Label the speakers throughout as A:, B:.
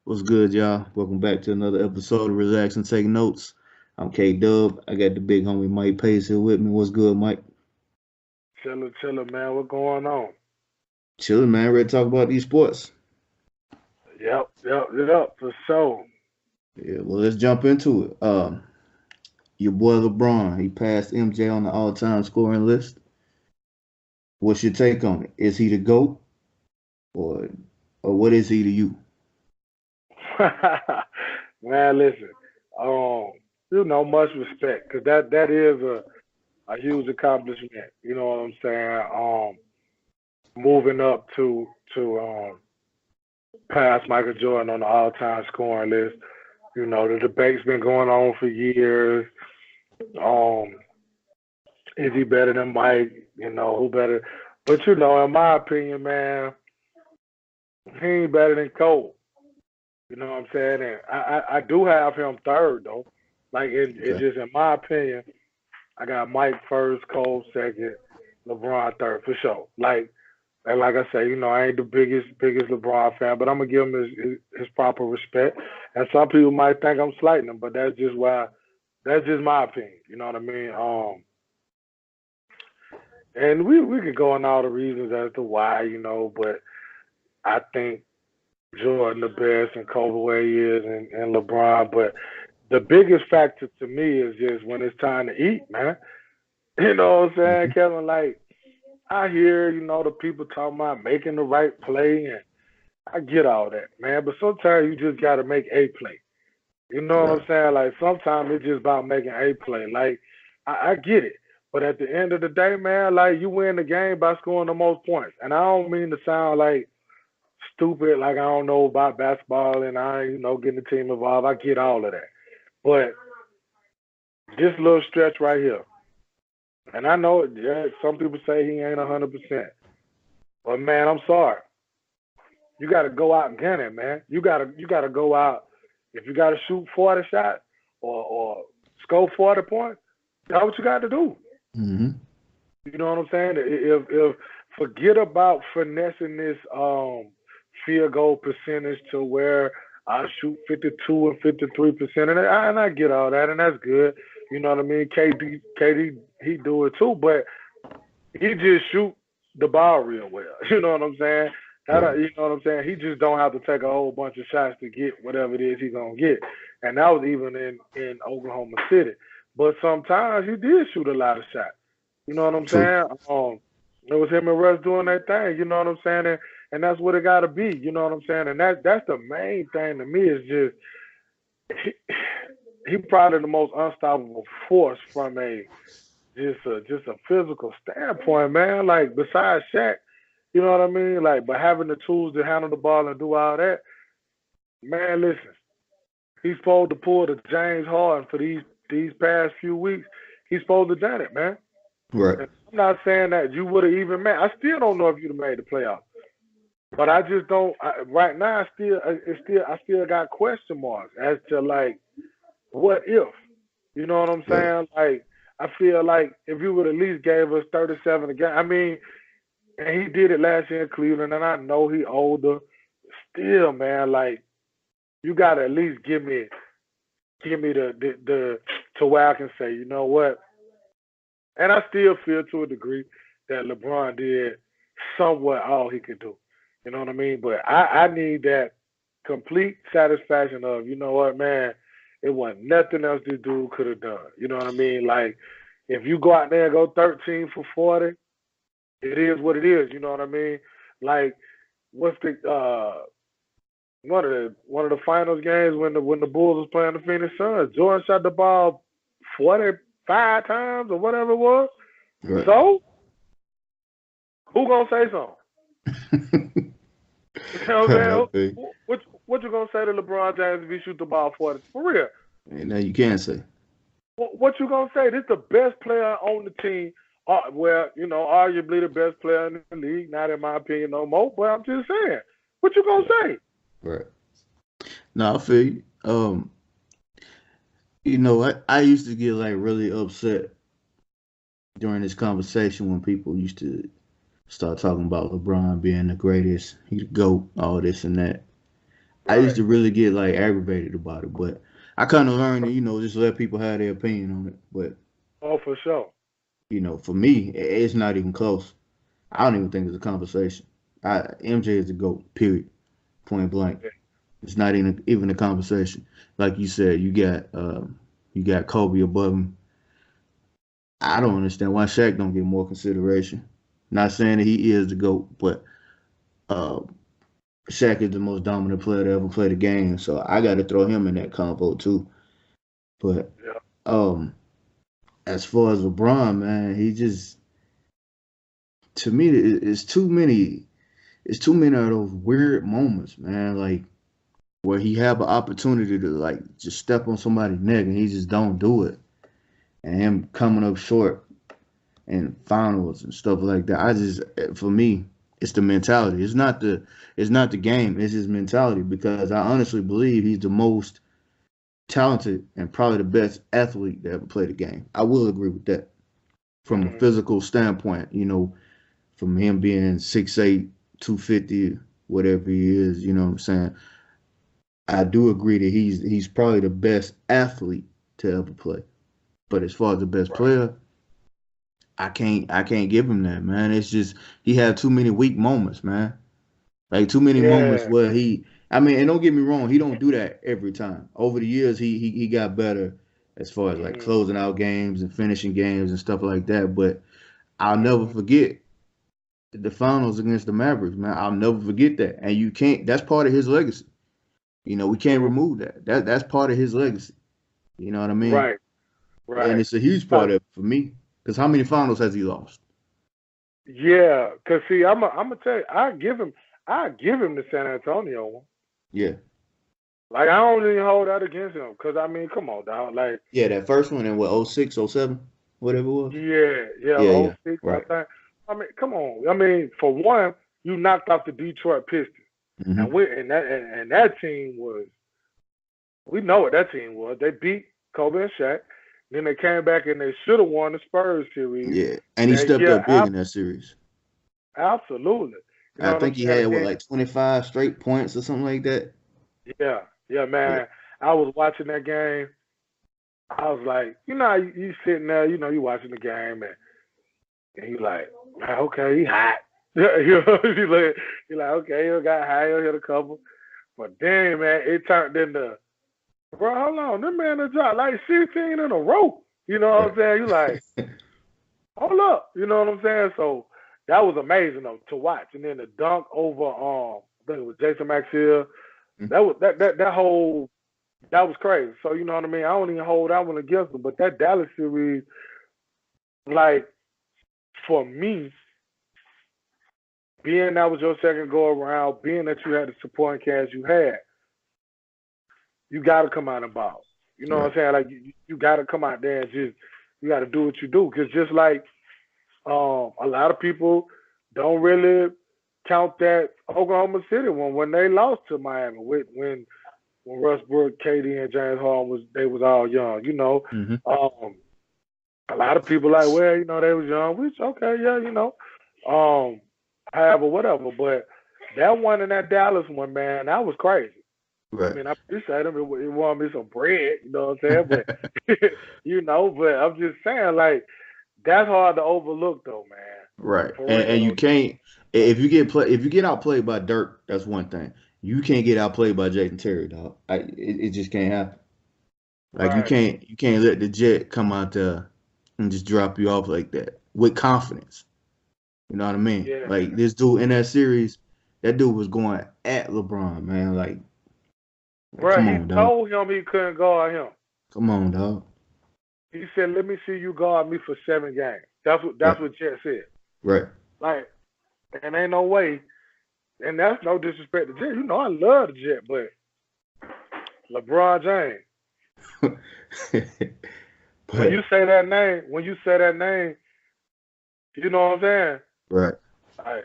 A: What's good, y'all? Welcome back to another episode of Relax and Take Notes. I'm K Dub. I got the big homie Mike Pace here with me. What's good, Mike?
B: Chiller, man. What going on?
A: Chilling, man. Ready to talk about these sports?
B: Yep, for sure.
A: Yeah, well, let's jump into it. Your boy LeBron, he passed MJ on the all-time scoring list. What's your take on it? Is he the GOAT, or or what is he to you?
B: Man, listen. Um, much respect, cause that is a huge accomplishment. You know what I'm saying? Moving up to past Michael Jordan on the all-time scoring list. The debate's been going on for years. Um, is he better than Mike? Who better? But in my opinion, man, he ain't better than Cole. You know what I'm saying? And I do have him third though. Like it
A: Okay.
B: just in my opinion, I got Mike first, Cole second, LeBron third for sure. And like I say, I ain't the biggest LeBron fan, but I'm gonna give him his proper respect. And some people might think I'm slighting him, but that's just my opinion. You know what I mean? And we could go on all the reasons as to why, but I think Jordan the best and Kobe where he is and LeBron. But the biggest factor to me is just when it's time to eat, man. You know what I'm saying,
A: Hmm.
B: Kevin? Like I hear, the people talking about making the right play and I get all that, man. But sometimes you just gotta make a play. You know what
A: Right.
B: I'm saying? Like sometimes it's just about making a play. Like I get it. But at the end of the day, man, like you win the game by scoring the most points. And I don't mean to sound like stupid, like I don't know about basketball and I ain't, getting the team involved. I get all of that. But this little stretch right here, and I know yeah, some people say he ain't 100%, but man, I'm sorry. You got to go out and gun it, man. You gotta go out. If you got to shoot 40 shots or score 40 points, that's what you got to do.
A: Hmm.
B: You know what I'm saying? If forget about finessing this field goal percentage to where I shoot 52 and 53%, and I get all that, and that's good. You know what I mean? KD, he do it too, but he just shoot the ball real well. You know what I'm saying?
A: Right.
B: You know what I'm saying? He just don't have to take a whole bunch of shots to get whatever it is he gonna get, and that was even in Oklahoma City. But sometimes he did shoot a lot of shots. You know what I'm
A: True.
B: saying? It was him and Russ doing their thing. You know what I'm saying? And that's what it got to be. You know what I'm saying? And that's the main thing to me is just he, he probably the most unstoppable force from a just a physical standpoint, man. Like besides Shaq, you know what I mean? Like, but having the tools to handle the ball and do all that, man. Listen, he's supposed to pull the James Harden for these past few weeks. He's supposed to done it, man.
A: Right.
B: And I'm not saying that you would have even made. I still don't know if you'd have made the playoffs, but I just don't. Right now, I still got question marks as to like what if. You know what I'm
A: Right.
B: saying? Like I feel like if you would at least gave us 37 again. I mean, and he did it last year in Cleveland, and I know he older. Still, man, like you gotta at least give me the to where I can say, you know what? And I still feel to a degree that LeBron did somewhat all he could do. You know what I mean? But I need that complete satisfaction of, you know what, man, it wasn't nothing else this dude could have done. You know what I mean? Like if you go out there and go 13 for 40, it is what it is. You know what I mean? Like what's the one of the finals games when the Bulls was playing the Phoenix Suns, Jordan shot the ball 45 times or whatever it was.
A: Right.
B: So who gonna say something? You know what I'm
A: I
B: saying?
A: think.
B: What you gonna say to LeBron James if he shoot the ball 40 for real?
A: And now you can say.
B: What you gonna say? This is the best player on the team. Well, arguably the best player in the league. Not in my opinion no more, but I'm just saying. What you gonna say?
A: Right. No, I feel you. I used to get like really upset during this conversation when people used to start talking about LeBron being the greatest, he the GOAT, all this and that. I used
B: Right.
A: to really get like aggravated about it, but I kind of learned to, just let people have their opinion on it. But
B: Oh, for sure.
A: for me, it's not even close. I don't even think it's a conversation. MJ is the GOAT, period, point blank.
B: Yeah.
A: It's not even a conversation. Like you said, you got Kobe above him. I don't understand why Shaq don't get more consideration. Not saying that he is the GOAT, but uh, Shaq is the most dominant player to ever play the game, so I got to throw him in that convo too. But
B: Yeah.
A: um, as far as LeBron, man, he just to me it's too many. It's too many of those weird moments, man. Like where he have an opportunity to like just step on somebody's neck and he just don't do it, and him coming up short in finals and stuff like that. For me, it's the mentality. It's not the game. It's his mentality because I honestly believe he's the most talented and probably the best athlete that ever played the game. I will agree with that from a
B: Mm-hmm.
A: physical standpoint. From him being 6'8", 250, whatever he is. You know what I'm saying? I do agree that he's probably the best athlete to ever play. But as far as the best
B: Right.
A: player, I can't give him that, man. It's just he had too many weak moments, man. Like too many moments
B: Yeah.
A: where I mean, and don't get me wrong, he don't do that every time. Over the years, he got better as far as like
B: Mm-hmm.
A: closing out games and finishing games and stuff like that. But I'll never
B: Mm-hmm.
A: forget the finals against the Mavericks, man. I'll never forget that. And you can't. That's part of his legacy. We can't
B: Mm-hmm.
A: remove that. That's part of his legacy. You know what I mean?
B: Right.
A: And
B: Right.
A: it's a huge part
B: So
A: of it for me. Because how many finals has he lost?
B: yeah, cause see, I'm gonna tell you, I give him the San Antonio one.
A: Yeah.
B: Like I don't even hold that against him, cause I mean, come on, dog. Like
A: Yeah, that first one in what, 06, 07, whatever it was?
B: yeah, yeah,
A: Yeah,
B: oh
A: yeah.
B: 06, I
A: Right.
B: think. I mean, come on. I mean, for one, you knocked off the Detroit Pistons, and
A: Hmm.
B: we and that team was, we know what that team was. They beat Kobe and Shaq. Then they came back and they should have won the Spurs series
A: Yeah. And he
B: that
A: stepped
B: year.
A: up big in that series.
B: Absolutely. You know
A: I
B: what I'm
A: think he
B: saying?
A: had
B: And
A: what,
B: then
A: like 25 straight points or something like that.
B: yeah, yeah,
A: Yeah.
B: man. I was watching that game. I was like, you know, how you sitting there, you know, you watching the game, and you like, man, okay, he hot. You know, you like, okay, he got high, he hit a couple, but then, man, it turned into, bro, hold on, this man done dropped like 16 in a row. You know what I'm
A: Right.
B: saying? You like, hold up, you know what I'm saying? So that was amazing though to watch, and then the dunk over, I think it was Jason Maxill. That was that whole that was crazy. So you know what I mean. I don't even hold that one against them, but that Dallas series, like for me, being that was your second go around, being that you had the supporting cast you had, you got to come out and ball. You know what
A: Right.
B: I'm saying? Like you got to come out there and just you got to do what you do. Because just like a lot of people don't really count that Oklahoma City one when they lost to Miami when Russ Brook, KD, and James Harden they was all young.
A: Hmm.
B: Um, a lot of people like, well, they was young, which okay, yeah, um, however, whatever. But that one and that Dallas one, man, that was crazy. I
A: Right.
B: mean, I appreciate him. It won me some bread, you know what I'm saying? But but I'm just saying, like, that's hard to overlook, though, man.
A: Right.
B: For
A: And you
B: real,
A: can't
B: though.
A: if you get outplayed by Dirk, that's one thing. You can't get outplayed by Jason Terry, dog. It just can't happen. Like
B: Right.
A: you can't let the Jet come out there and just drop you off like that with confidence. You know what I mean?
B: Yeah.
A: Like this dude in that series, that dude was going at LeBron, man. Like
B: Bro,
A: come
B: he
A: on, dog.
B: told him he couldn't guard him.
A: Come on, dog.
B: He said, "Let me see you guard me for 7 games."
A: Right.
B: That's what Jet said.
A: Right.
B: Like, and ain't no way. And that's no disrespect to Jet. I love the Jet, but LeBron James. When you
A: But
B: say that name, you know what I'm saying?
A: right.
B: Like,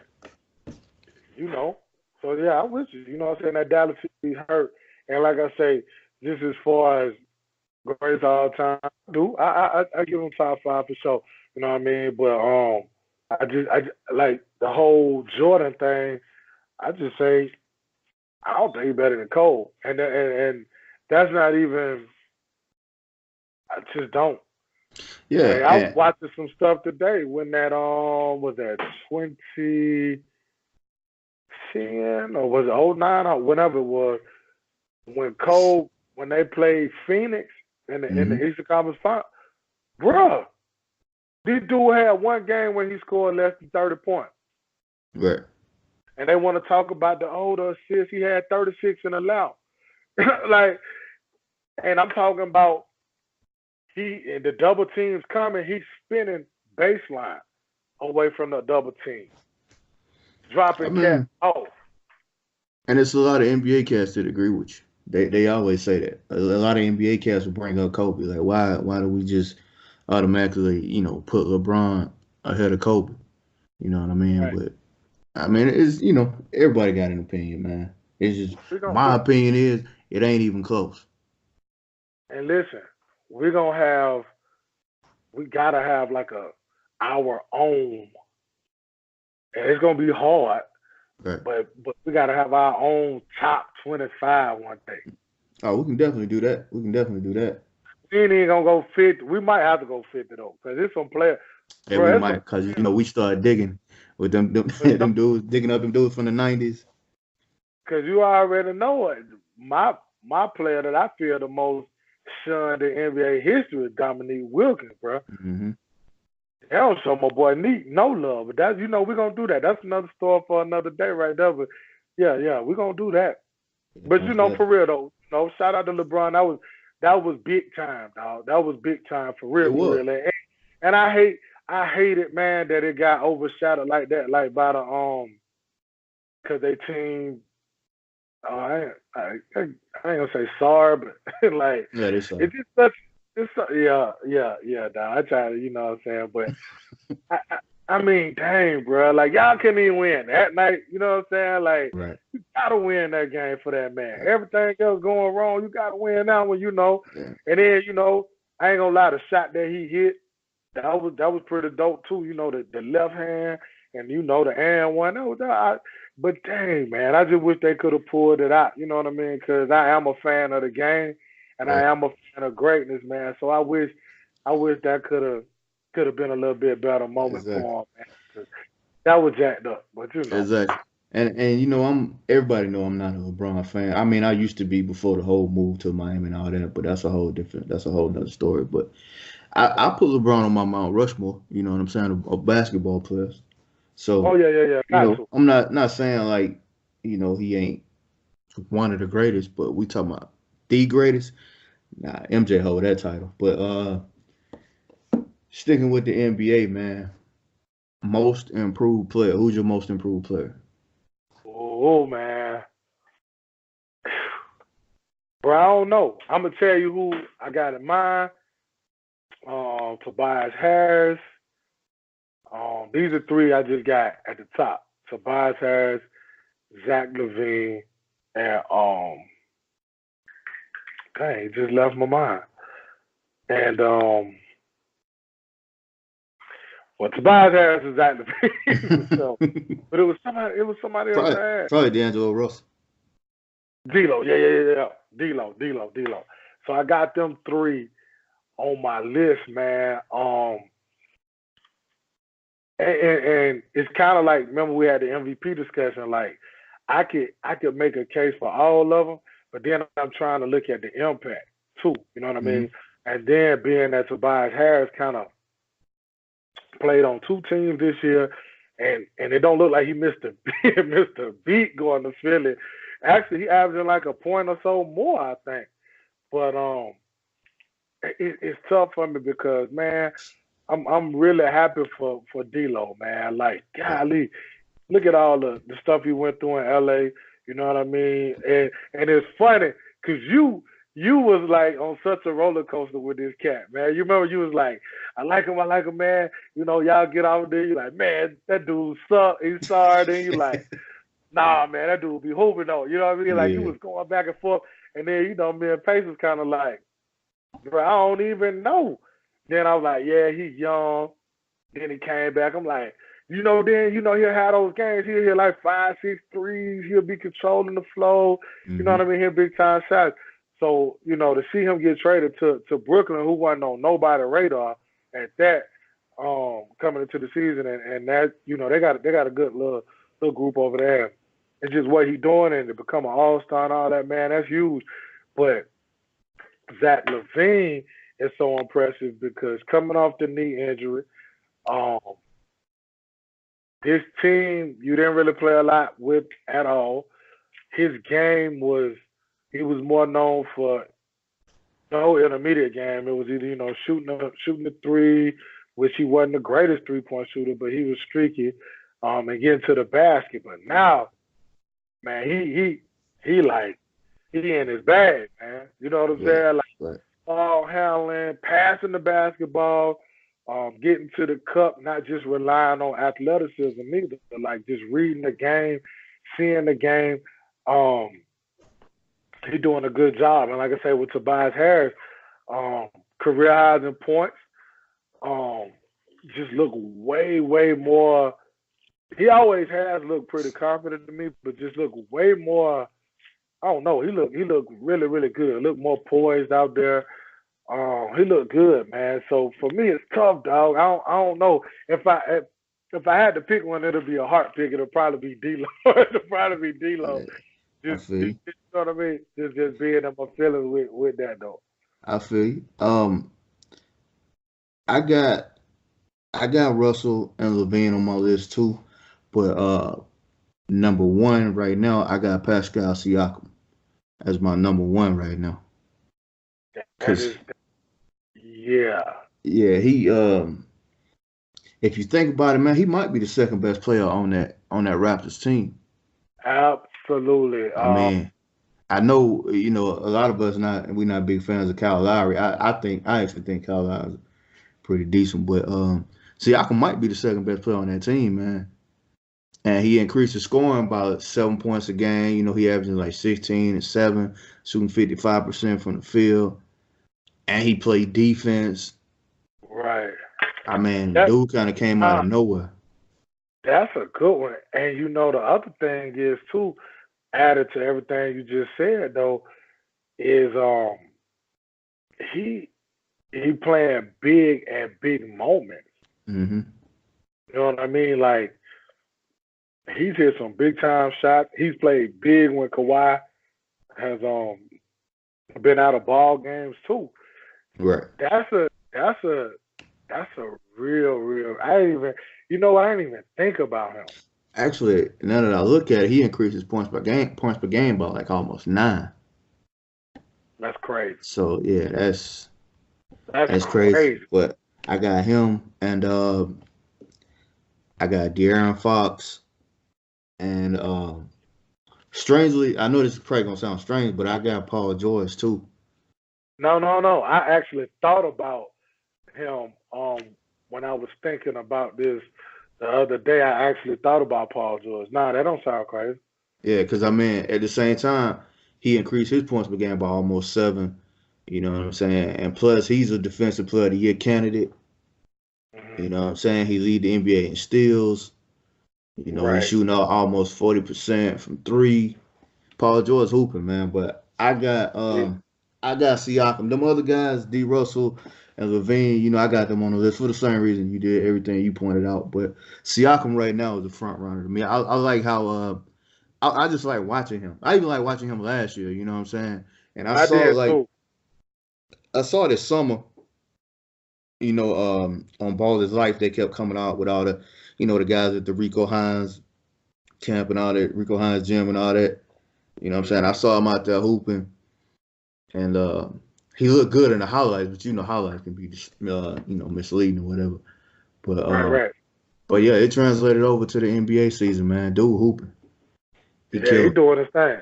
B: you know. So yeah, I'm with you. You know what I'm saying? That Dallas City hurt. And like I say, just as far as greatest all time, I give him top five for sure. You know what I mean? But I just like the whole Jordan thing. I just say I don't think he's better than Cole. And that's not even. I just don't.
A: Yeah,
B: Hey, I was
A: and
B: watching some stuff today when that was that 2010 or was it '09 or whatever it was when Cole when they played Phoenix in
A: hmm
B: the Eastern Conference Final, bruh, this dude had one game where he scored less than 30 points.
A: right.
B: And they want to talk about the older assists. He had 36 and allowed. Like, and I'm talking about the double teams coming, he's spinning baseline away from the double team,
A: I
B: dropping cat
A: mean,
B: off.
A: and it's a lot of NBA cats that agree with you. They always say that. A lot of NBA cats will bring up Kobe. Like, why do we just automatically, put LeBron ahead of Kobe? You know what I mean?
B: Right.
A: But I mean, it's everybody got an opinion, man. It's just
B: We're gonna
A: my
B: we,
A: opinion is it ain't even close.
B: and listen, we're gonna have we gotta have like our own, and it's gonna be hard,
A: Right.
B: but we gotta have our own top 25 one day.
A: Oh, we can definitely do that. We can definitely do that.
B: We ain't even gonna go 50. We might have to go 50 though, cause it's some player,
A: And we
B: bro. It's some
A: might, cause we started digging with them
B: players.
A: them dudes digging up them dudes from the '90s.
B: Cause you already know it. My player that I feel the most shunned in NBA history is Dominique Wilkins, bro.
A: hmm
B: They don't show my boy Neek no love, but that's we're gonna do that. That's another story for another day right there. But yeah, we're gonna do that.
A: Yeah,
B: But
A: most
B: for
A: definitely.
B: real though, shout out to LeBron. That was big time, dog. That was big time for
A: It
B: real, for
A: was.
B: real. And I hate it, man, that it got overshadowed like that, like by the cause they team. I ain't gonna say sorry, but like
A: Yeah, they saw.
B: it's just such. Yeah, dog. I try to, what I'm saying, but I, I, I mean, dang, bro, like y'all couldn't even win that night. You know what I'm saying? Like
A: Right.
B: you gotta win that game for that man.
A: Right.
B: Everything else going wrong, you gotta win that one.
A: Yeah.
B: And then I ain't gonna lie, the shot that he hit, that was pretty dope too. The left hand and the and one. But dang, man, I just wish they could have pulled it out. You know what I mean? Because I am a fan of the game, and I
A: Right.
B: am a fan of greatness, man. So I wish that could have been a little bit better moment
A: Exactly.
B: for him, man. 'Cause that was jacked up, but
A: Exactly. And I'm everybody know I'm not a LeBron fan. I mean, I used to be before the whole move to Miami and all that, but that's a whole nother story. But I put LeBron on my Mount Rushmore, you know what I'm saying, of basketball players.
B: Oh
A: So,
B: yeah, got to.
A: I'm not saying like, he ain't one of the greatest, but we talking about the greatest. Nah, MJ hold that title. But sticking with the NBA, man, most improved player. Who's your most improved player?
B: Oh man, bro, I don't know. I'm gonna tell you who I got in mind. Tobias Harris. These are three I just got at the top. Tobias Harris, Zach Levine, and dang, it just left my mind. And well, Tobias Harris is Zach Levine for sure. But it was somebody. It was somebody else
A: probably,
B: I had.
A: probably D'Angelo Russell.
B: D'Lo, yeah. D'Lo. So I got them three on my list, man. And it's kind of like, remember we had the MVP discussion. Like I could make a case for all of them, but then I'm trying to look at the impact too. You know what I
A: hmm
B: mean? And then being that Tobias Harris kind of played on two teams this year, and it don't look like he missed a missed a beat going to Philly. Actually, he averaging like a point or so more, I think. But it's tough for me because man, I'm really happy for D'Lo, man. Like
A: Right.
B: golly, look at all the stuff he went through in LA. You know what I mean? And it's funny because you was like on such a roller coaster with this cat, man. You remember you was like, I like him, man. Y'all get out there. You like, man, that dude suck. He's sorry. Then you like, nah, man, that dude be hooping though. You know what I mean? Like you
A: Yeah.
B: was going back and forth, and then me and Pace was kind of like, bro, I don't even know. Then I was like, yeah, he's young. Then he came back. I'm like, then he'll have those games. He'll hit like 5, 6 threes. He'll be controlling the flow. You know what
A: Mm-hmm.
B: I mean? Hit big time shots. So to see him get traded to Brooklyn, who wasn't on nobody's radar at that, coming into the season, and that they got a good little group over there. It's just what he doing and to become an all star and all that, man. That's huge. But Zach LaVine is so impressive because coming off the knee injury, um, this team you didn't really play a lot with at all. His game was he was more known for no intermediate game. It was either shooting the three, which he wasn't the greatest 3-point shooter, but he was streaky, and getting to the basket. But now, man, he like he in his bag, man. You know what I'm
A: Right.
B: saying? Like
A: Right.
B: ball handling, passing the basketball, getting to the cup, not just relying on athleticism either, like just reading the game, seeing the game. Um, he doing a good job. And like I say, with Tobias Harris, um, career highs in points, um, just look way, way more. He always has looked pretty confident to me, but just look way more. I don't know. He looked really, really good. Look more poised out there. He looked good, man. So for me, it's tough, dog. I don't know if I had to pick one, it'll be a heart pick. It'll probably be D'Lo. It'll probably be D'Lo.
A: Yeah, I
B: Just,
A: feel
B: just
A: you.
B: you know what I mean. Just being in my feelings with that though.
A: I feel you. I got I got Russell and Levine on my list too, but number one right now, I got Pascal Siakam as my number one right now.
B: That
A: Cause
B: is, yeah,
A: yeah, he if you think about it, man, he might be the second best player on that Raptors team.
B: absolutely.
A: I mean, I know a lot of us we're not big fans of Kyle Lowry. I actually think Kyle Lowry's pretty decent, but Siakam might be the second best player on that team, man. And he increased his scoring by 7 points a game. He averaging like 16 and 7, shooting 55% from the field. And he played defense.
B: Right.
A: I mean,
B: That
A: dude kind of came out
B: uh,
A: of nowhere.
B: that's a good one. And the other thing is too, added to everything you just said though, is he he playing big at big moments.
A: Hmm.
B: You know what I mean? Like he's hit some big time shots. He's played big when Kawhi has been out of ball games too.
A: Right.
B: That's a that's a that's a real. I didn't even I didn't even think about him.
A: Actually, now that I look at it, he increased his points per game by like almost 9.
B: That's crazy.
A: So yeah,
B: That's
A: that's crazy.
B: crazy.
A: But I got him, and I got De'Aaron Fox, and strangely, I know this is probably gonna sound strange, but I got Paul George too.
B: No, no, no. I actually thought about him when I was thinking about this the other day. I actually thought about Paul George. Nah, that don't sound crazy.
A: Yeah, because I mean, at the same time, he increased his points per game by almost 7. You know what I'm saying? And plus, he's a Defensive Player of the Year candidate. You
B: Hmm.
A: know what I'm saying? He lead the NBA in steals. He's
B: Right.
A: shooting out almost 40% from three. Paul George hooping, man. But
B: Yeah.
A: I got Siakam. Them other guys, D. Russell and Levine, I got them on the list for the same reason you did everything you pointed out. But Siakam right now is the front runner to me. I like how I just like watching him. I even like watching him last year. You know what I'm saying? And
B: I did too.
A: I saw this summer. On Ball is Life, they kept coming out with all the guys at the Rico Hines camp and all that, Rico Hines gym and all that. You know what I'm saying? I
B: Hmm.
A: saw him out there hooping, and he looked good in the highlights, but highlights can be misleading or whatever. But
B: Right, right.
A: yeah, it translated over to the NBA season, man. Dude hooping, he
B: Yeah, he
A: killed.
B: doing his thing.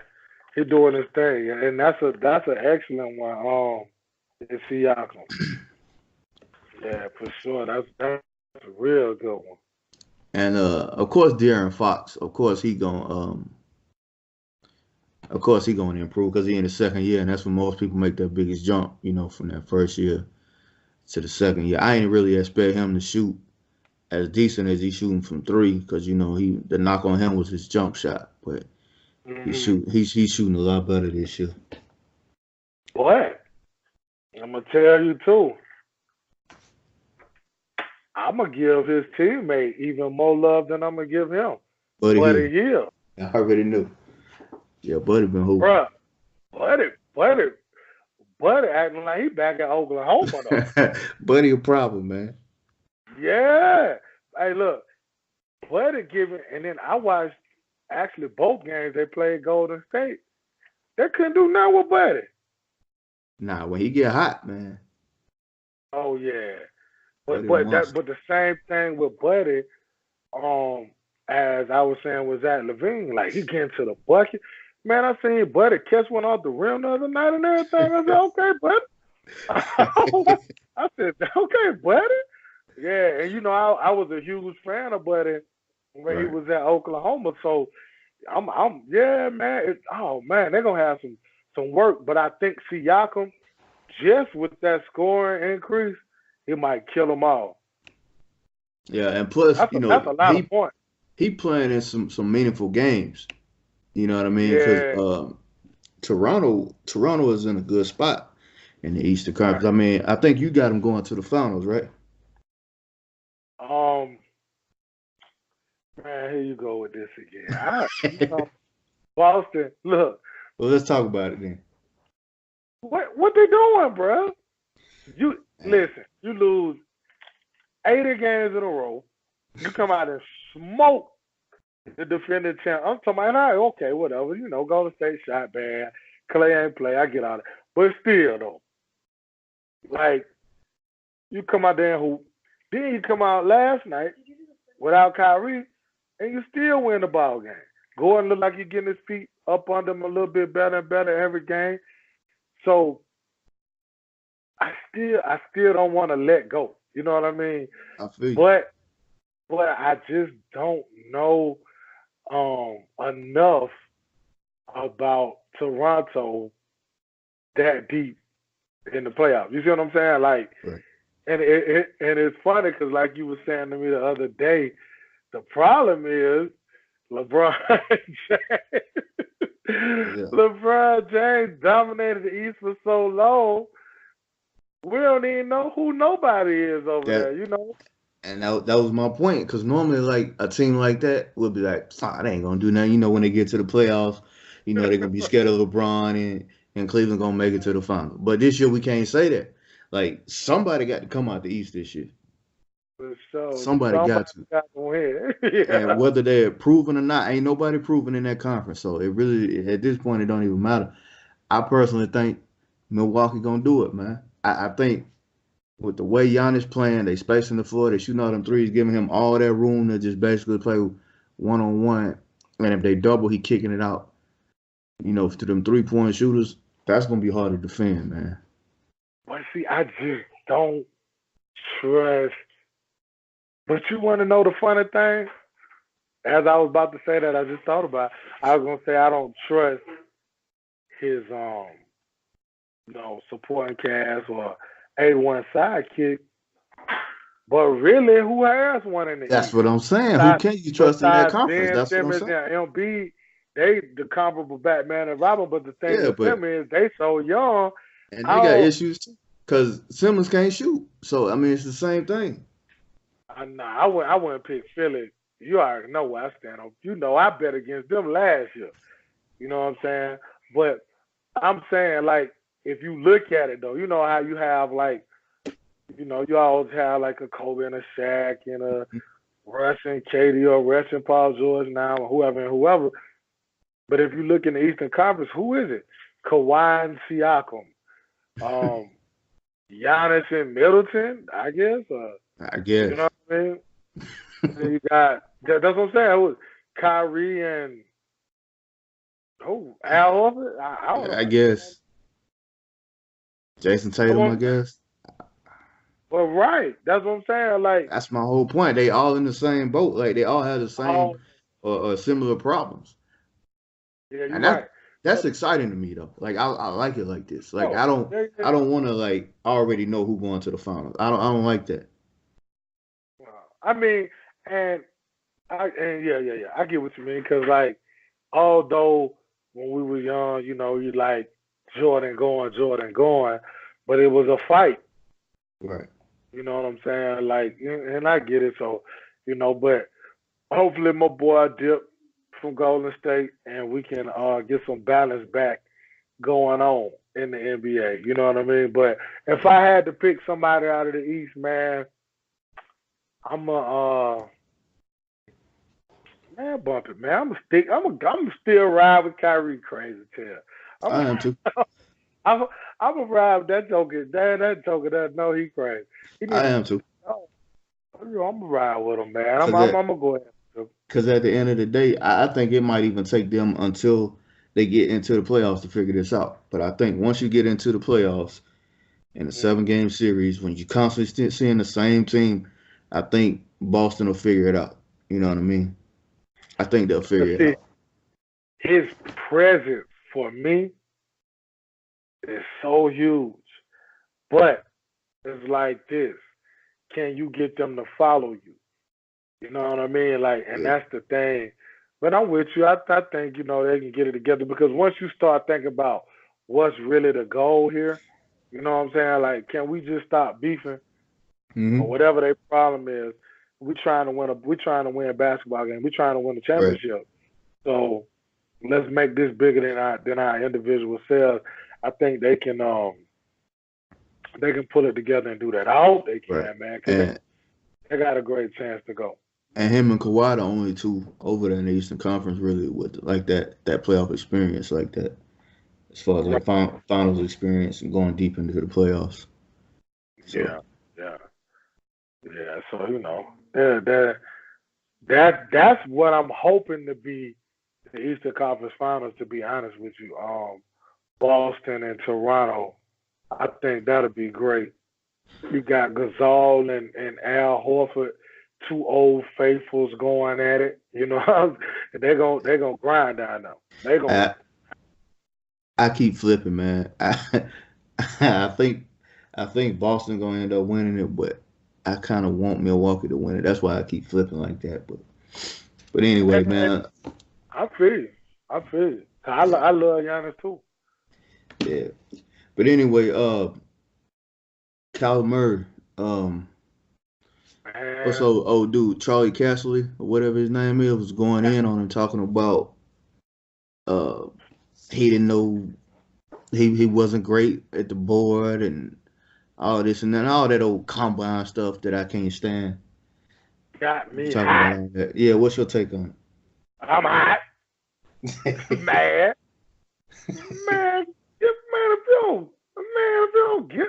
B: He doing his thing, and that's an excellent one. It's Siakam. Yeah, for sure. That's a real good one.
A: And of course, De'Aaron Fox. Of course he going to improve because he in the second year, and that's when most people make that biggest jump. From that first year to the second year. I ain't really expect him to shoot as decent as he's shooting from three, because the knock on him was his jump shot, but
B: Mm-hmm.
A: he's shooting a lot better this year.
B: But I'm gonna tell you too, I'm gonna give his teammate even more love than I'm gonna give him.
A: Buddy
B: Buddy
A: Hill,
B: Hill,
A: I already knew. Yeah, Buddy been hooping.
B: bruh, Buddy, Buddy, Buddy acting like he back at Oklahoma though.
A: Buddy a problem, man.
B: Yeah. Hey, look, Buddy giving, and then I watched actually both games they played Golden State. They couldn't do nothing with Buddy.
A: Nah, when he get hot, man,
B: Oh yeah. But
A: Buddy a
B: but that
A: monster.
B: but the same thing with Buddy, um, as I was saying was at Levine, like he getting to the bucket. Man, I seen Buddy catch one off the rim the other night and everything. I said, okay, Buddy. I said, okay, Buddy. Yeah, and I was a huge fan of Buddy when he
A: Right.
B: was at Oklahoma. So yeah, man. Oh man, they're gonna have some work. But I think Siakam, just with that scoring increase, he might kill them all.
A: Yeah, and plus,
B: That's a lot of points.
A: he playing in some meaningful games. You know what I mean? Because
B: Yeah,
A: Toronto is in a good spot in the Eastern
B: right.
A: Conference. I mean, I think you got them going to the finals, right?
B: Um, man, here you go with this again. Boston. Look,
A: Well, let's talk about it then.
B: what they doing, bro? You
A: Man,
B: listen. You lose 80 games in a row. You come out and smoke the defending champ. I'm talking about, all right, okay, whatever. Golden State shot bad. Clay ain't play. I get out of it. But still, though, like, you come out there and hoop. Then you come out last night without Kyrie, and you still win the ball game. Gordon look like you're getting his feet up under him a little bit better and better every game. So I still don't want to let go. You know what I mean?
A: I feel you.
B: But I just don't know enough about Toronto that deep in the playoffs. You see what I'm saying? Like,
A: Right.
B: and it's funny because like you were saying to me the other day, the problem is LeBron James.
A: Yeah.
B: LeBron James dominated the East for so long. We don't even know who nobody is over
A: That
B: there.
A: and that was my point. Because normally, like a team like that would be like, "Fuck, they ain't gonna do nothing." When they get to the playoffs, they're gonna be scared of LeBron and Cleveland gonna make it to the final. But this year we can't say that. Like somebody got to come out the East this year.
B: So
A: Somebody
B: somebody
A: got to.
B: got to win.
A: And
B: Yeah.
A: whether they're proven or not, ain't nobody proven in that conference. So it really, at this point, it don't even matter. I personally think Milwaukee gonna do it, man. I think with the way Giannis playing, they spacing the floor, they shooting all them threes, giving him all that room to just basically play 1-on-1. And if they double, he kicking it out. To them 3-point shooters, that's gonna be hard to defend, man.
B: But see, I just don't trust. But you want to know the funny thing? As I was about to say that, I just thought about. I was gonna say I don't trust his supporting cast or A1 sidekick. But really, who has one in the
A: That's
B: East?
A: what I'm saying. Who
B: Besides,
A: can you trust in that
B: besides
A: conference?
B: Ben
A: That's what I'm
B: Simmons
A: saying.
B: and MB, they the comparable Batman and Robin. But the thing
A: Yeah,
B: with them is they so young.
A: and
B: I
A: they got
B: don't.
A: issues too, because Simmons can't shoot. So I mean, it's the same thing.
B: I wouldn't pick Philly. You already know where I stand on. I bet against them last year. You know what I'm saying? But I'm saying like if you look at it though, you know how you have like you always have like a Kobe and a Shaq and a Russ and Katie or Russ and Paul George now or whoever and whoever. But if you look in the Eastern Conference, who is it? Kawhi and Siakam, um, Giannis and Middleton, I guess.
A: I
B: You
A: guess.
B: know what I mean? And you got that's what I'm saying. It was Kyrie and Al Horford. I don't
A: I
B: know.
A: guess Jason
B: Come
A: Tatum. I
B: on,
A: guess
B: but right. That's what I'm saying. Like,
A: that's my whole point. They all in the same boat. Like they all have the
B: oh
A: same or similar problems,
B: yeah, you're
A: and
B: right.
A: that's
B: But
A: exciting to me though. Like I like it like this. Like
B: oh, yeah,
A: I
B: yeah.
A: don't want to like already know who going to the finals. I don't like that.
B: I mean, and I get what you mean. Cause like, although when we were young, you like Jordan going, but it was a fight.
A: Right.
B: You know what I'm saying? Like, and I get it. So, but hopefully my boy Dip from Golden State, and we can get some balance back going on in the NBA. You know what I mean? But if I had to pick somebody out of the East, man, I'm a man bump it, man. I'm a stick. I'm still ride with Kyrie crazy tail. I'm
A: I am too.
B: I'm I'm a ride with that joker. That joker that know he crazy. He need
A: I
B: to.
A: am too.
B: Oh, I'm gonna ride with him, man. I'm
A: Cause
B: I'm,
A: at
B: I'm gonna go ahead.
A: cause at the end of the day, I think it might even take them until they get into the playoffs to figure this out. But I think once you get into the playoffs in a
B: Mm.
A: 7 game series, when you constantly seeing the same team, I think Boston will figure it out. You know what I mean? I think they'll
B: But
A: figure it
B: see,
A: out.
B: his presence for me is so huge. But it's like this: can you get them to follow you? You know what I mean? Like, and
A: Yeah.
B: that's the thing. But I'm with you. I think they can get it together because once you start thinking about what's really the goal here, you know what I'm saying? Like, can we just stop beefing or
A: Hmm.
B: whatever their problem is? We trying to win a basketball game. We trying to win a
A: Right.
B: championship. So let's make this bigger than our individual selves. I think they can pull it together and do that. I hope they
A: Right.
B: can, man, because
A: And
B: they got a great chance to go.
A: and him and Kawhi the only two over there in the Eastern Conference really with like that playoff experience like that. As far as
B: Right.
A: like finals experience and going deep into the playoffs. So
B: Yeah, yeah, yeah. So that's what I'm hoping to be the Eastern Conference Finals. To be honest with you, Boston and Toronto. I think that'll be great. You got Gasol and Al Horford, two old faithfuls going at it. They're gonna grind down now. They're gonna.
A: I I keep flipping, man. I think I think Boston gonna end up winning it, but I kind of want Milwaukee to win it. That's why I keep flipping like that. But anyway,
B: And
A: man.
B: I feel you. I feel you. I love Giannis too.
A: Yeah. But anyway, Kyler Murray, um, what's
B: Man,
A: old dude Charlie Casserly or whatever his name is was going in on him talking about uh he didn't know he wasn't great at the board and all this and then all that old combine stuff that I can't stand.
B: got
A: You
B: me
A: talking about
B: hot.
A: all that? Yeah. What's your take on
B: I'm hot.
A: it?
B: Mad. Man, if you don't get,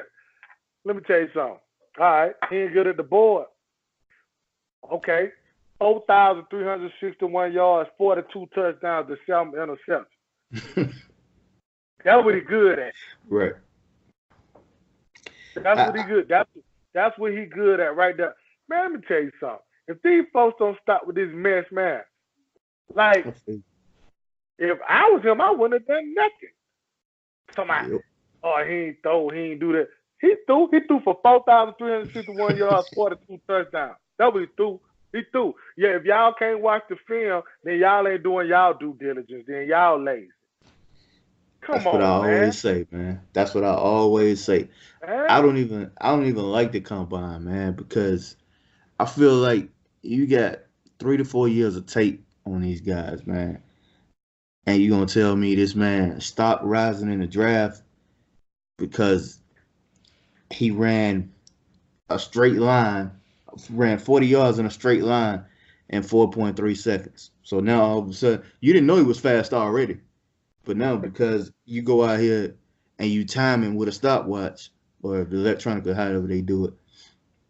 B: let me tell you something. All right, he ain't good at the board. Okay, 4,361 yards, 42 touchdowns, to 7 interceptions. That's what he good at.
A: Right.
B: That's what he
A: I,
B: good. That's what he good at right there. Man, let me tell you something. If these folks don't stop with this mess, man, like
A: I feel,
B: if I was him, I wouldn't have done nothing. Somebody,
A: yep.
B: oh, he ain't throw, he ain't do that. He threw. He threw for 4,361 yards, 42 touchdowns. That's what he threw. He threw. Yeah, if y'all can't watch the film, then y'all ain't doing y'all due diligence. Then y'all lazy. Come
A: That's what I
B: on, man.
A: always say, man. That's what I always say.
B: Man,
A: I don't even like the combine, man, because I feel like you got 3 to 4 years of tape on these guys, man. And you gonna tell me this man stopped rising in the draft because he a straight line, ran 40 yards in a straight line in 4.3 seconds. So now all of a sudden, you didn't know he was fast already. But now because you go out here and you time him with a stopwatch or the electronic or however they do it,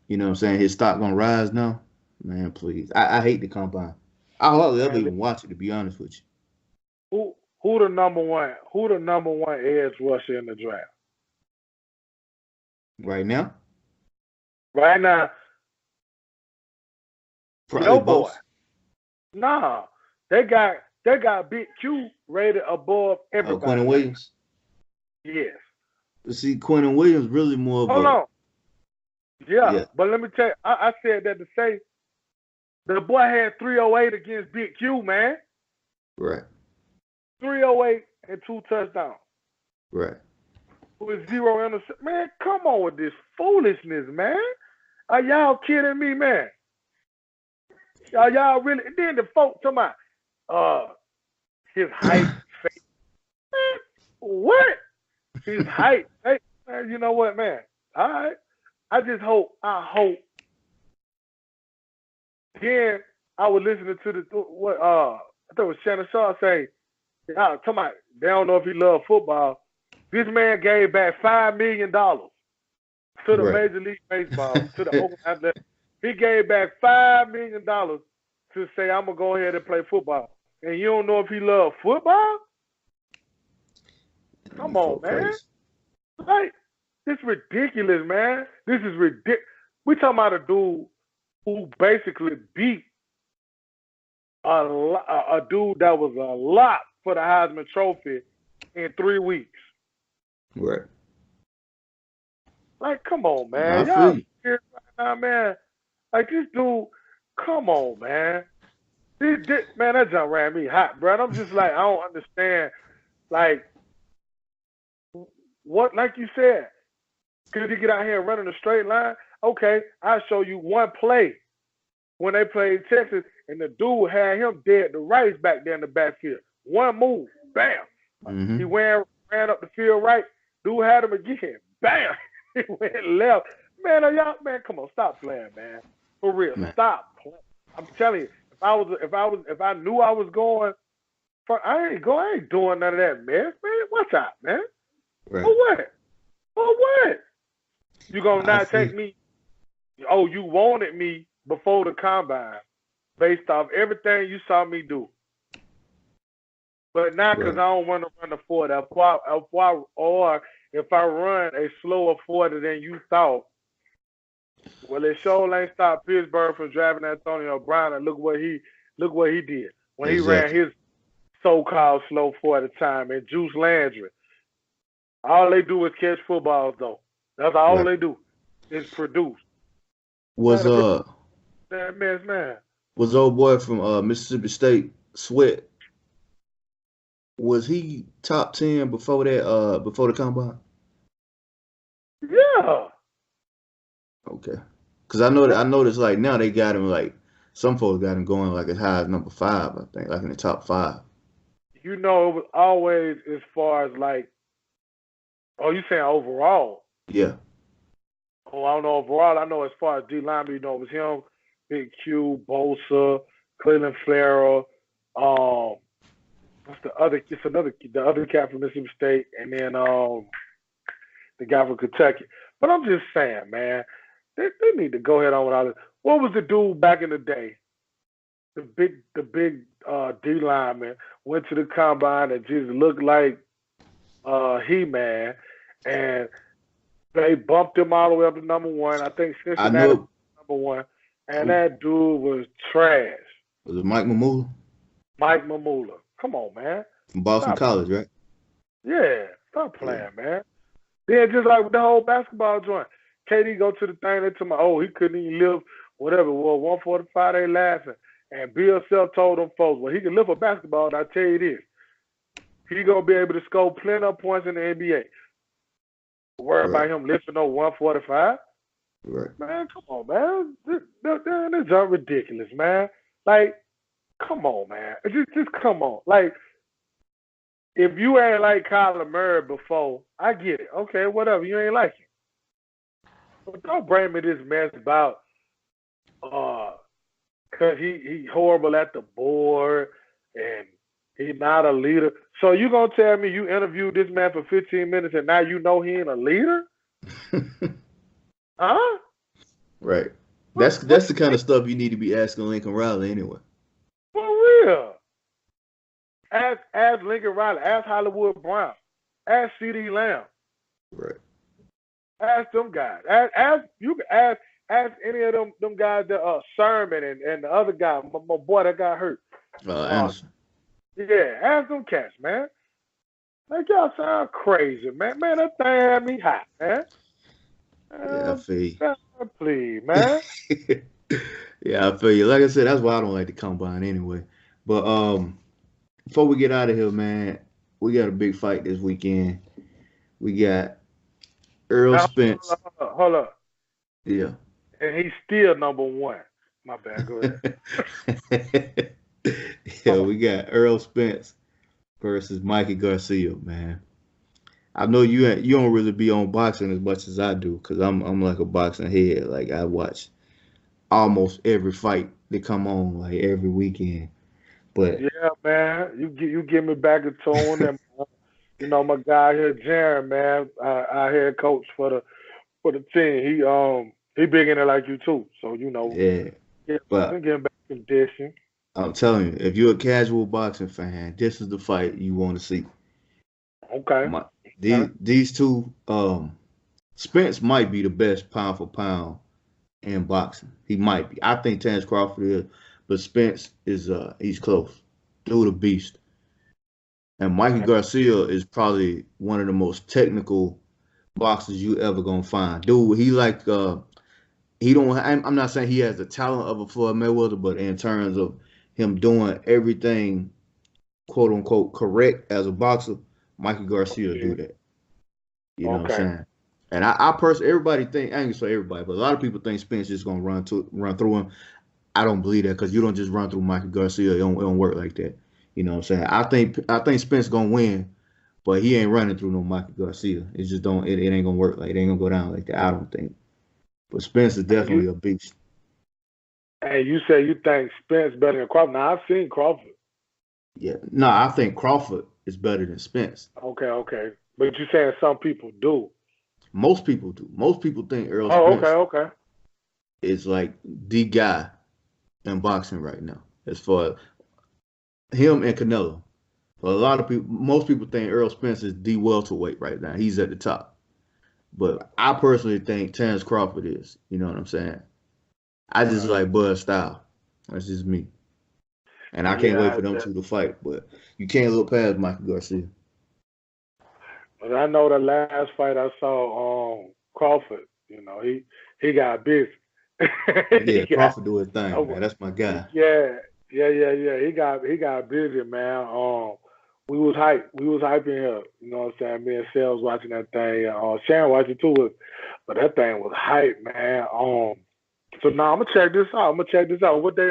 A: you know what I'm saying? His stock gonna rise now. Man, please. I hate the combine. I hardly ever
B: man,
A: even watch it to be honest with
B: who the number one? Who the number one edge rusher in the draft
A: you. Right now,
B: right now?
A: probably
B: Yo, boy.
A: both.
B: Nah, they got Big Q rated above
A: Quentin
B: everybody right now.
A: Williams.
B: Yes.
A: See, Quentin Williams really more of
B: Hold
A: a
B: on. Yeah,
A: yeah.
B: but let me tell you, I said that to say, The boy had 308 against Big Q, man.
A: Right.
B: 308 and 2 touchdowns
A: Right.
B: with 0 interceptions. Man, come on with this foolishness, man. Are y'all kidding me, man? Y'all really? And then the folks talking about his height, fake. Man, what? His height, fake. Man, you know what, man? All right. I hope. Then I was listening to what I thought it was Shannon Shaw say, talking about they don't know if he loved football. This man gave back $5 million to the
A: Right.
B: Major League Baseball, to the Oakland Athletics. He gave back $5 million to say, I'm going to go ahead and play football. And you don't know if he loved football? Come on, man.
A: Crazy.
B: Like, this is ridiculous, man. This is ridiculous. We talking about a dude who basically beat a dude that was a lot for the Heisman Trophy in 3 weeks.
A: Right.
B: Like, come on, man.
A: I
B: Y'all
A: feel you.
B: serious right now, man. Like, this dude, come on, man. Man, that jump ran me hot, bro. I'm just like, I don't understand. Like, what, like you said, could he get out here running a straight line? Okay, I'll show you one play when they played Texas, and the dude had him dead to rights back there in the backfield. One move, bam.
A: Mm-hmm.
B: He ran up the field right. Dude had him again, bam. He went left. Man, man, come on, stop playing, man. For real,
A: Man.
B: stop playing. I'm telling you, if I knew I was going, I ain't doing none of that mess, man. Watch out, man.
A: Right.
B: For what? For what? You gonna not
A: feel
B: take me? Oh, you wanted me before the combine, based off everything you saw me do. But now, because
A: Right.
B: I don't want to run a 40, or if I run a slower 40 than you thought, well, it sure ain't stopped Pittsburgh from driving Antonio Brown. And look what he did when he ran
A: Exactly.
B: his so-called slow 40 time. And Juice Landry, all they do is catch footballs, though. That's all
A: Right.
B: they do is produce.
A: Was
B: Man, that mess, man.
A: was old boy from Mississippi State, Sweat, was he top 10 before the combine?
B: Yeah.
A: Okay. Cause I noticed like now they got him like some folks got him going like as high as number 5, I think, like in the top 5.
B: You know, it was always as far as like, oh, you saying overall?
A: Yeah.
B: Oh, I don't know overall. I know as far as D lineman, you know, it was him, Big Q, Bosa, Cleveland Farrell. What's the other? It's the other cat from Mississippi State, and then the guy from Kentucky. But I'm just saying, man, they need to go ahead on with all this. What was the dude back in the day? The big D lineman went to the combine and just looked like He-Man, and they bumped him all the way up to number 1. I think
A: I
B: Cincinnati
A: know
B: number 1, and that dude was trash.
A: was it Mike Mamula
B: Mike Mamula. Come on, man.
A: from Boston
B: Stop.
A: College, right?
B: Yeah, stop
A: Yeah.
B: playing, man. Then just like with the whole basketball joint, KD go to the thing, they tell me, oh, he couldn't even lift whatever. Well, 145, they laughing. And Bill Self told them folks, well, he can lift a basketball, and I tell you this, he gonna be able to score plenty of points in the NBA. Worry
A: Right.
B: about him lifting no 145.
A: Right.
B: Man, come on, man. This is ridiculous, man. Like, come on, man. Just come on. Like, if you ain't like Kyler Murray before, I get it. Okay, whatever. You ain't like him. But don't bring me this mess about cause he horrible at the board and he's not a leader. So you gonna tell me you interviewed this man for 15 minutes and now you know he ain't a leader? Huh?
A: Right. That's the kind of stuff you need to be asking Lincoln Riley anyway.
B: For real. Ask Lincoln Riley, ask Hollywood Brown, ask CD Lamb,
A: Right.
B: ask them guys. Ask any of them guys that Sherman and the other guy, my boy that got hurt.
A: Anderson.
B: Yeah, ask them cats, man. Like y'all sound crazy, man. Man, that thing had me hot, man.
A: Yeah, I feel you.
B: Please, man.
A: Yeah, Yeah, I feel you. Like I said, that's why I don't like the combine anyway. But before we get out of here, man, we got a big fight this weekend. We got Earl
B: Now,
A: Spence.
B: hold up.
A: Yeah.
B: And he's still number one. My bad. Go ahead.
A: Yeah, we got Earl Spence versus Mikey Garcia, man. I know you don't really be on boxing as much as I do, cause I'm like a boxing head. Like I watch almost every fight that come on like every weekend. But
B: Yeah, man. You get me back in tune, and my guy here, Jaron, man, our head coach for the team. He big in it like you too. So
A: yeah,
B: yeah,
A: but
B: getting back in condition.
A: I'm telling you, if you're a casual boxing fan, this is the fight you want to see.
B: Okay.
A: My,
B: Okay.
A: these two, Spence might be the best pound for pound in boxing. He might be. I think Terence Crawford is, but Spence is he's close. Dude, a beast. And Mikey
B: Okay.
A: Garcia is probably one of the most technical boxers you ever gonna find. Dude, he like he don't. I'm not saying he has the talent of a Floyd Mayweather, but in terms of him doing everything quote unquote correct as a boxer, Mikey Garcia do that. You know what I'm
B: Okay.
A: saying? And I personally, everybody think I ain't gonna say everybody, but a lot of people think Spence just gonna run through him. I don't believe that because you don't just run through Mikey Garcia. It don't work like that. You know what I'm saying? I think Spence gonna win, but he ain't running through no Mikey Garcia. It just don't. It ain't gonna work like it ain't gonna go down like that. I don't think. But Spence is
B: And you
A: definitely a beast.
B: and you say you think Spence better than Crawford. Now I've seen Crawford.
A: Yeah. No, I think Crawford is better than Spence.
B: Okay, okay. But you saying some people do.
A: Most people do. Most people think Earl
B: Oh, okay,
A: Spence
B: okay.
A: is like the guy in boxing right now. As far as him and Canelo. But a lot of people, most people think Earl Spence is the welterweight right now. He's at the top. But I personally think Terence Crawford is. You know what I'm saying? I just
B: Right.
A: like Bud style. That's just me. And I can't wait
B: Yeah,
A: for them two to fight. But you can't look past Michael Garcia.
B: but I know the last fight I saw Crawford, he got busy.
A: Yeah,
B: he got
A: Crawford do his thing, man.
B: oh,
A: That's my guy.
B: yeah, yeah. He got busy, man. We was hyping here. You know what I'm saying? Me and Sel was watching that thing. Sharon watched it too, but that thing was hype, man. So now I'm gonna check this out. What they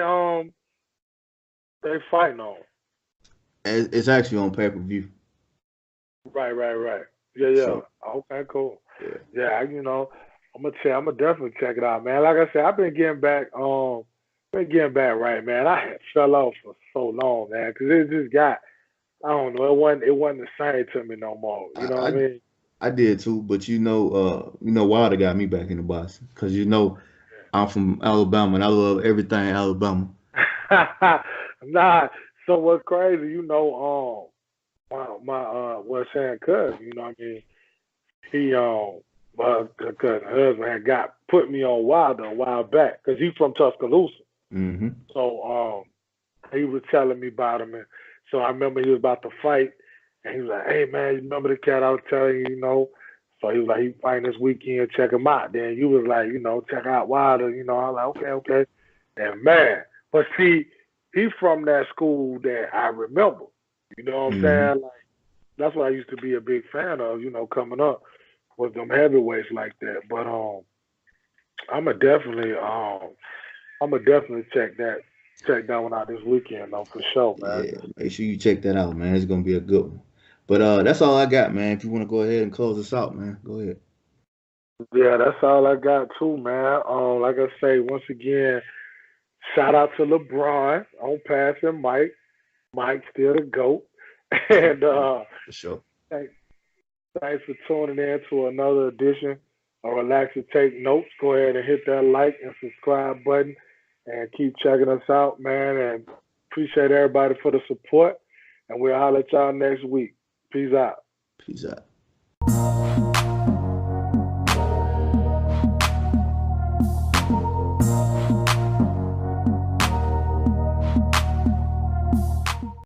B: fighting on?
A: It's actually on pay per view.
B: Right. Yeah, yeah.
A: So
B: Okay, cool.
A: yeah,
B: Yeah, I'm gonna check. I'm gonna definitely check it out, man. Like I said, I've been getting back. Been getting back right, man. I had fell off for so long, man, because it just got. I don't know. It wasn't the same to me no more. You know
A: I,
B: what I
A: I
B: mean?
A: I did too. But Wilder got me back into boxing because I'm from Alabama and I love everything Alabama.
B: Nah. So what's crazy? My what's saying cousin. You know what I mean? He cousin husband had got put me on Wilder a while back because he's from Tuscaloosa.
A: Hmm.
B: So he was telling me about him, and so I remember he was about to fight, and he was like, "Hey man, you remember the cat I was telling you?" So he was like, "He fighting this weekend, check him out." Then you was like, check out Wilder. I was like, okay. And man, but see, he from that school that I remember. You know what I'm
A: Hmm.
B: saying? Like that's what I used to be a big fan of. Coming up was them heavyweights like that. But I'ma definitely I'ma definitely check that one out this weekend though for sure, man.
A: Yeah, make sure you check that out, man. It's gonna be a good one. But that's all I got, man. If you want to go ahead and close us out, man, go ahead.
B: Yeah, that's all I got too, man. Like I say, once again, shout out to LeBron on passing Mike. Mike still the GOAT. And
A: Yeah, for sure.
B: thanks, thanks for tuning in to another edition of Relax and Take Notes. Go ahead and hit that like and subscribe button and keep checking us out, man. And appreciate everybody for the support. And we'll holler at y'all next week. Peace out.
A: Peace out.